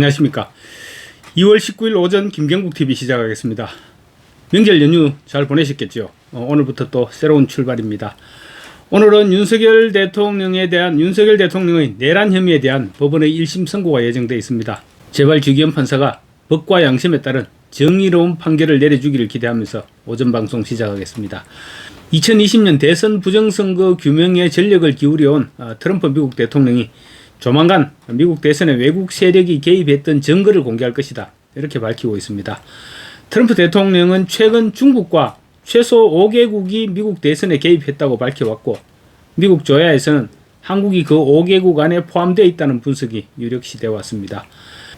안녕하십니까. 2월 19일 오전 김경국TV 시작하겠습니다. 명절 연휴 잘 보내셨겠죠? 오늘부터 또 새로운 출발입니다. 오늘은 윤석열 대통령의 내란 혐의에 대한 법원의 1심 선고가 예정되어 있습니다. 재발 주기현 판사가 법과 양심에 따른 정의로운 판결을 내려주기를 기대하면서 오전 방송 시작하겠습니다. 2020년 대선 부정선거 규명에 전력을 기울여온 트럼프 미국 대통령이 조만간 미국 대선에 외국 세력이 개입했던 증거를 공개할 것이다, 이렇게 밝히고 있습니다. 트럼프 대통령은 최근 중국과 최소 5개국이 미국 대선에 개입했다고 밝혀왔고, 미국 조야에서는 한국이 그 5개국 안에 포함되어 있다는 분석이 유력시되어 왔습니다.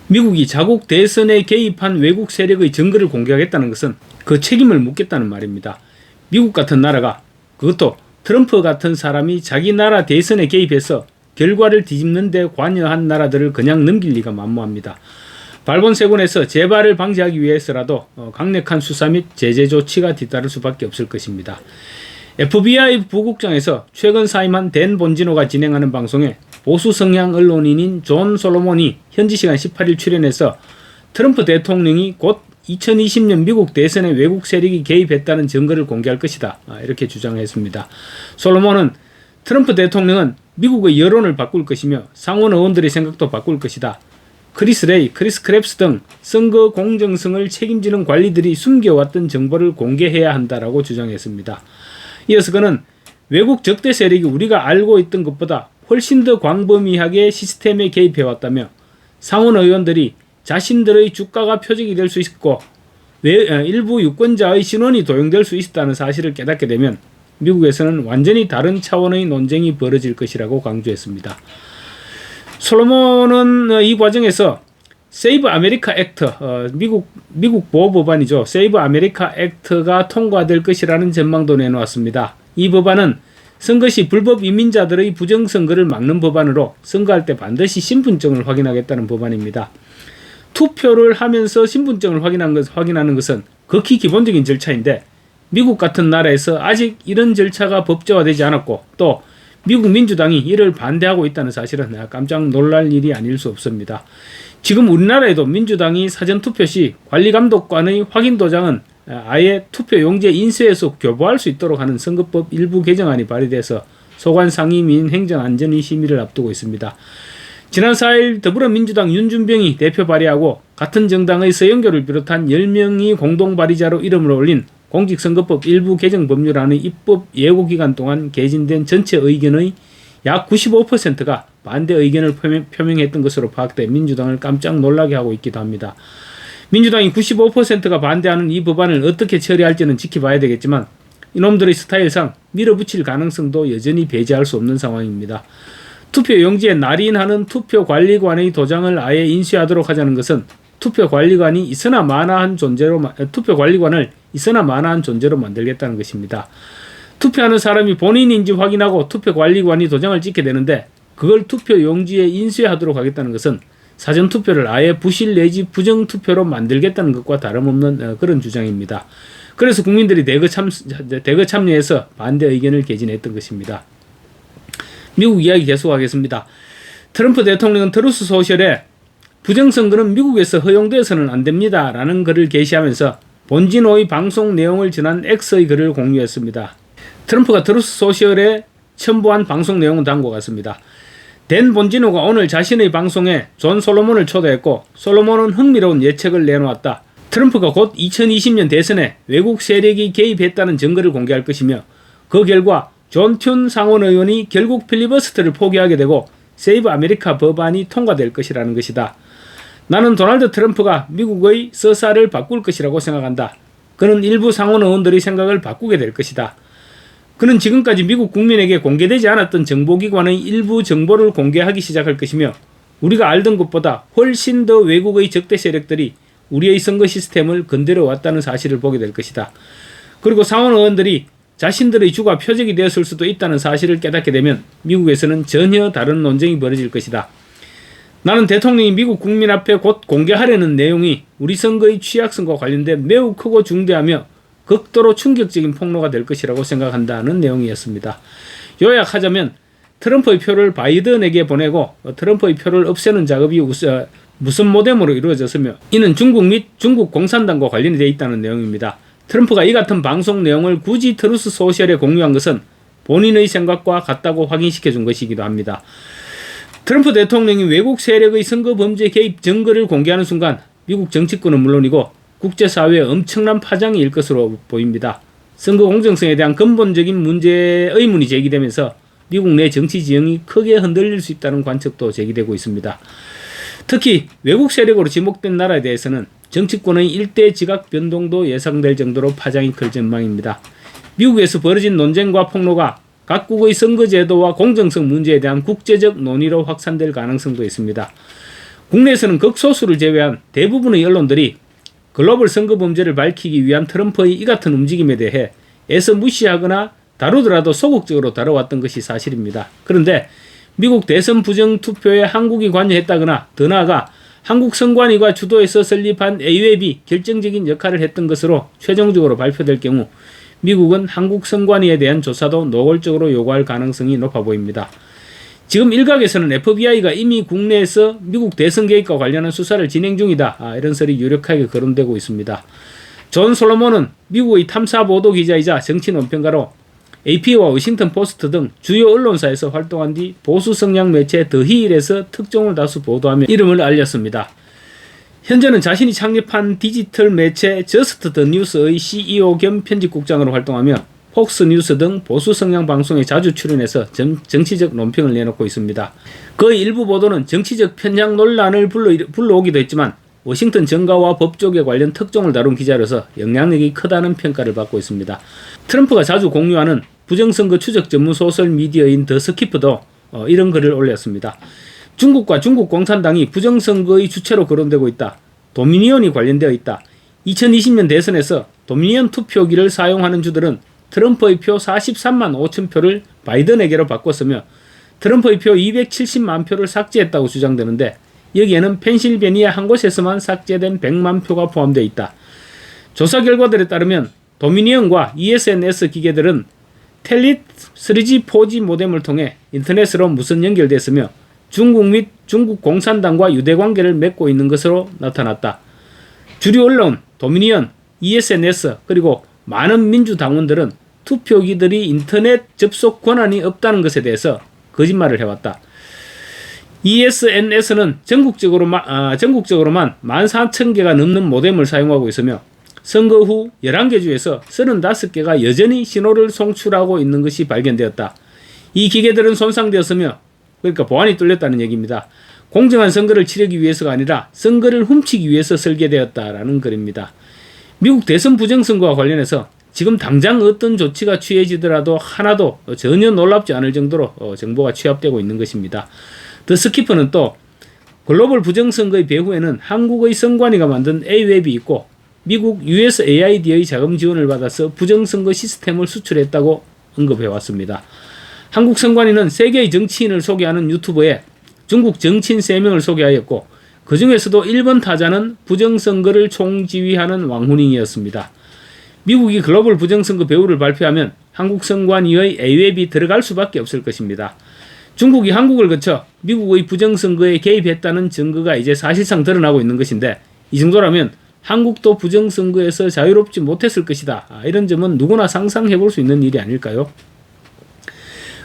미국이 자국 대선에 개입한 외국 세력의 증거를 공개하겠다는 것은 그 책임을 묻겠다는 말입니다. 미국 같은 나라가, 그것도 트럼프 같은 사람이 자기 나라 대선에 개입해서 결과를 뒤집는 데 관여한 나라들을 그냥 넘길 리가 만무합니다. 발본세곤에서 재발을 방지하기 위해서라도 강력한 수사 및 제재 조치가 뒤따를 수밖에 없을 것입니다. FBI 부국장에서 최근 사임한 댄 본지노가 진행하는 방송에 보수 성향 언론인인 존 솔로몬이 현지 시간 18일 출연해서 트럼프 대통령이 곧 2020년 미국 대선에 외국 세력이 개입했다는 증거를 공개할 것이다, 이렇게 주장했습니다. 솔로몬은 트럼프 대통령은 미국의 여론을 바꿀 것이며 상원 의원들의 생각도 바꿀 것이다. 크리스 레이, 크리스 크랩스 등 선거 공정성을 책임지는 관리들이 숨겨왔던 정보를 공개해야 한다라고 주장했습니다. 이어서 그는 외국 적대 세력이 우리가 알고 있던 것보다 훨씬 더 광범위하게 시스템에 개입해왔다며 상원 의원들이 자신들의 주가가 표적이 될 수 있고 일부 유권자의 신원이 도용될 수 있다는 사실을 깨닫게 되면 미국에서는 완전히 다른 차원의 논쟁이 벌어질 것이라고 강조했습니다. 솔로몬은 이 과정에서 세이브 아메리카 액트, 미국 보호법안이죠. 세이브 아메리카 액트가 통과될 것이라는 전망도 내놓았습니다. 이 법안은 선거 시 불법 이민자들의 부정선거를 막는 법안으로 선거할 때 반드시 신분증을 확인하겠다는 법안입니다. 투표를 하면서 신분증을 확인하는 것은 극히 기본적인 절차인데, 미국 같은 나라에서 아직 이런 절차가 법제화되지 않았고, 또 미국 민주당이 이를 반대하고 있다는 사실은 깜짝 놀랄 일이 아닐 수 없습니다. 지금 우리나라에도 민주당이 사전투표 시 관리감독관의 확인도장은 아예 투표용지에 인쇄해서 교부할 수 있도록 하는 선거법 일부 개정안이 발의돼서 소관상임위인 행정안전위 심의를 앞두고 있습니다. 지난 4일 더불어민주당 윤준병이 대표 발의하고 같은 정당의 서영교를 비롯한 10명이 공동발의자로 이름을 올린 공직선거법 일부 개정 법률안의 입법 예고기간 동안 개진된 전체 의견의 약 95%가 반대 의견을 표명했던 것으로 파악돼 민주당을 깜짝 놀라게 하고 있기도 합니다. 민주당이 95%가 반대하는 이 법안을 어떻게 처리할지는 지켜봐야 되겠지만, 이놈들의 스타일상 밀어붙일 가능성도 여전히 배제할 수 없는 상황입니다. 투표용지에 날인하는 투표관리관의 도장을 아예 인쇄하도록 하자는 것은 투표관리관을 있으나 마나한 존재로 만들겠다는 것입니다. 투표하는 사람이 본인인지 확인하고 투표관리관이 도장을 찍게 되는데, 그걸 투표용지에 인쇄하도록 하겠다는 것은 사전투표를 아예 부실 내지 부정투표로 만들겠다는 것과 다름없는 그런 주장입니다. 그래서 국민들이 대거 참여해서 반대 의견을 개진했던 것입니다. 미국 이야기 계속하겠습니다. 트럼프 대통령은 트루스 소셜에 부정선거는 미국에서 허용되어서는 안됩니다 라는 글을 게시하면서 본진호의 방송 내용을 전한 X의 글을 공유했습니다. 트럼프가 트루스 소셜에 첨부한 방송 내용은 다음과 같습니다. 댄 본진호가 오늘 자신의 방송에 존 솔로몬을 초대했고, 솔로몬은 흥미로운 예측을 내놓았다. 트럼프가 곧 2020년 대선에 외국 세력이 개입했다는 증거를 공개할 것이며, 그 결과 존 튠 상원 의원이 결국 필리버스터를 포기하게 되고 세이브 아메리카 법안이 통과될 것이라는 것이다. 나는 도널드 트럼프가 미국의 서사를 바꿀 것이라고 생각한다. 그는 일부 상원 의원들의 생각을 바꾸게 될 것이다. 그는 지금까지 미국 국민에게 공개되지 않았던 정보기관의 일부 정보를 공개하기 시작할 것이며, 우리가 알던 것보다 훨씬 더 외국의 적대 세력들이 우리의 선거 시스템을 건드려 왔다는 사실을 보게 될 것이다. 그리고 상원 의원들이 자신들의 주가 표적이 되었을 수도 있다는 사실을 깨닫게 되면 미국에서는 전혀 다른 논쟁이 벌어질 것이다. 나는 대통령이 미국 국민 앞에 곧 공개하려는 내용이 우리 선거의 취약성과 관련된 매우 크고 중대하며 극도로 충격적인 폭로가 될 것이라고 생각한다는 내용이었습니다. 요약하자면 트럼프의 표를 바이든에게 보내고 트럼프의 표를 없애는 작업이 무슨 모뎀으로 이루어졌으며 이는 중국 및 중국 공산당과 관련이 되어 있다는 내용입니다. 트럼프가 이 같은 방송 내용을 굳이 트루스 소셜에 공유한 것은 본인의 생각과 같다고 확인시켜준 것이기도 합니다. 트럼프 대통령이 외국 세력의 선거 범죄 개입 증거를 공개하는 순간 미국 정치권은 물론이고 국제사회에 엄청난 파장이 일 것으로 보입니다. 선거 공정성에 대한 근본적인 의문이 제기되면서 미국 내 정치 지형이 크게 흔들릴 수 있다는 관측도 제기되고 있습니다. 특히 외국 세력으로 지목된 나라에 대해서는 정치권의 일대 지각 변동도 예상될 정도로 파장이 클 전망입니다. 미국에서 벌어진 논쟁과 폭로가 각국의 선거제도와 공정성 문제에 대한 국제적 논의로 확산될 가능성도 있습니다. 국내에서는 극소수를 제외한 대부분의 언론들이 글로벌 선거 범죄를 밝히기 위한 트럼프의 이 같은 움직임에 대해 애써 무시하거나 다루더라도 소극적으로 다뤄왔던 것이 사실입니다. 그런데 미국 대선 부정투표에 한국이 관여했다거나 더 나아가 한국 선관위가 주도해서 설립한 A웹이 결정적인 역할을 했던 것으로 최종적으로 발표될 경우 미국은 한국 선관위에 대한 조사도 노골적으로 요구할 가능성이 높아 보입니다. 지금 일각에서는 FBI가 이미 국내에서 미국 대선 개입과 관련한 수사를 진행 중이다. 이런 설이 유력하게 거론되고 있습니다. 존 솔로몬은 미국의 탐사보도 기자이자 정치 논평가로 AP와 워싱턴 포스트 등 주요 언론사에서 활동한 뒤 보수 성향 매체 더 힐에서 특종을 다수 보도하며 이름을 알렸습니다. 현재는 자신이 창립한 디지털 매체 저스트 더 뉴스의 CEO 겸 편집국장으로 활동하며 폭스뉴스 등 보수 성향 방송에 자주 출연해서 정치적 논평을 내놓고 있습니다. 그 일부 보도는 정치적 편향 논란을 불러오기도 했지만 워싱턴 정가와 법조계 관련 특종을 다룬 기자로서 영향력이 크다는 평가를 받고 있습니다. 트럼프가 자주 공유하는 부정선거 추적 전문 소설 미디어인 더 스키프도 이런 글을 올렸습니다. 중국과 중국 공산당이 부정선거의 주체로 거론되고 있다. 도미니언이 관련되어 있다. 2020년 대선에서 도미니언 투표기를 사용하는 주들은 트럼프의 표 43만 5천 표를 바이든에게로 바꿨으며 트럼프의 표 270만 표를 삭제했다고 주장되는데 여기에는 펜실베니아 한 곳에서만 삭제된 100만 표가 포함되어 있다. 조사 결과들에 따르면 도미니언과 ESNS 기계들은 텔릿 3G, 4G 모뎀을 통해 인터넷으로 무선 연결됐으며 중국 및 중국 공산당과 유대관계를 맺고 있는 것으로 나타났다. 주류 언론, 도미니언, ESNS 그리고 많은 민주당원들은 투표기들이 인터넷 접속 권한이 없다는 것에 대해서 거짓말을 해왔다. ESNS는 전국적으로만 14,000개가 넘는 모뎀을 사용하고 있으며 선거 후 11개 주에서 35개가 여전히 신호를 송출하고 있는 것이 발견되었다. 이 기계들은 손상되었으며 그러니까 보안이 뚫렸다는 얘기입니다. 공정한 선거를 치르기 위해서가 아니라 선거를 훔치기 위해서 설계되었다라는 글입니다. 미국 대선 부정선거와 관련해서 지금 당장 어떤 조치가 취해지더라도 하나도 전혀 놀랍지 않을 정도로 정보가 취합되고 있는 것입니다. 더 스키퍼는 또 글로벌 부정선거의 배후에는 한국의 선관위가 만든 A웹이 있고 미국 USAID의 자금 지원을 받아서 부정선거 시스템을 수출했다고 언급해왔습니다. 한국 선관위는 세계의 정치인을 소개하는 유튜브에 중국 정치인 3명을 소개하였고 그 중에서도 1번 타자는 부정선거를 총지휘하는 왕후닝이었습니다. 미국이 글로벌 부정선거 배후를 발표하면 한국 선관위의 A웹이 들어갈 수밖에 없을 것입니다. 중국이 한국을 거쳐 미국의 부정선거에 개입했다는 증거가 이제 사실상 드러나고 있는 것인데 이 정도라면 한국도 부정선거에서 자유롭지 못했을 것이다. 이런 점은 누구나 상상해 볼 수 있는 일이 아닐까요?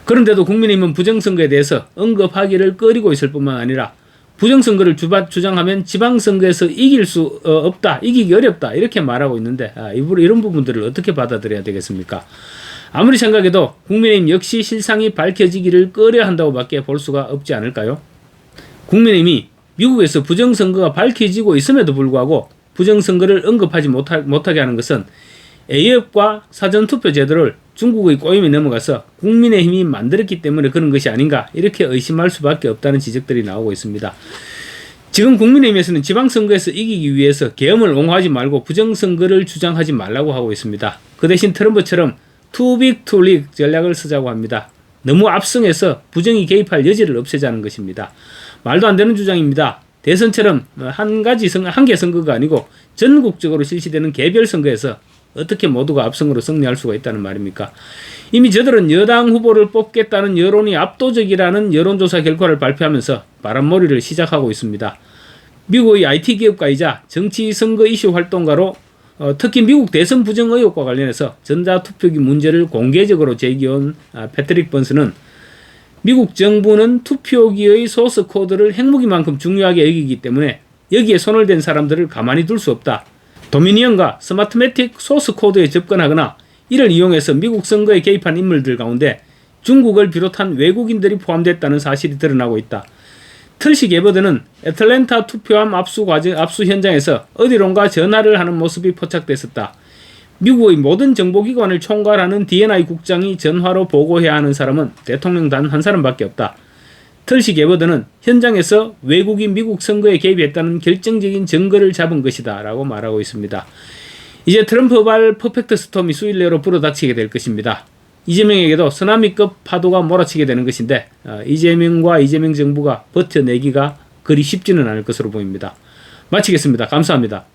그런데도 국민의힘은 부정선거에 대해서 언급하기를 꺼리고 있을 뿐만 아니라 부정선거를 주장하면 지방선거에서 이길 수 없다, 이기기 어렵다 이렇게 말하고 있는데 이런 부분들을 어떻게 받아들여야 되겠습니까? 아무리 생각해도 국민의힘 역시 실상이 밝혀지기를 꺼려한다고 밖에 볼 수가 없지 않을까요? 국민의힘이 미국에서 부정선거가 밝혀지고 있음에도 불구하고 부정선거를 언급하지 못하게 하는 것은 A협과 사전투표 제도를 중국의 꼬임에 넘어가서 국민의힘이 만들었기 때문에 그런 것이 아닌가 이렇게 의심할 수밖에 없다는 지적들이 나오고 있습니다. 지금 국민의힘에서는 지방선거에서 이기기 위해서 계엄을 옹호하지 말고 부정선거를 주장하지 말라고 하고 있습니다. 그 대신 트럼프처럼 too big to leak 전략을 쓰자고 합니다. 너무 압승해서 부정이 개입할 여지를 없애자는 것입니다. 말도 안 되는 주장입니다. 대선처럼 한 개 선거가 아니고 전국적으로 실시되는 개별 선거에서 어떻게 모두가 압승으로 승리할 수가 있다는 말입니까? 이미 저들은 여당 후보를 뽑겠다는 여론이 압도적이라는 여론조사 결과를 발표하면서 바람몰이를 시작하고 있습니다. 미국의 IT 기업가이자 정치 선거 이슈 활동가로 특히 미국 대선 부정 의혹과 관련해서 전자투표기 문제를 공개적으로 제기한 패트릭 번스는 미국 정부는 투표기의 소스 코드를 핵무기만큼 중요하게 여기기 때문에 여기에 손을 댄 사람들을 가만히 둘 수 없다. 도미니언과 스마트매틱 소스 코드에 접근하거나 이를 이용해서 미국 선거에 개입한 인물들 가운데 중국을 비롯한 외국인들이 포함됐다는 사실이 드러나고 있다. 털시 게버드는 애틀랜타 투표함 압수 현장에서 어디론가 전화를 하는 모습이 포착됐었다. 미국의 모든 정보기관을 총괄하는 D&I 국장이 전화로 보고해야 하는 사람은 대통령 단 한 사람밖에 없다. 털시 게버드는 현장에서 외국인 미국 선거에 개입했다는 결정적인 증거를 잡은 것이다 라고 말하고 있습니다. 이제 트럼프발 퍼펙트 스톰이 수일내로 불어닥치게 될 것입니다. 이재명에게도 쓰나미급 파도가 몰아치게 되는 것인데 이재명과 이재명 정부가 버텨내기가 그리 쉽지는 않을 것으로 보입니다. 마치겠습니다. 감사합니다.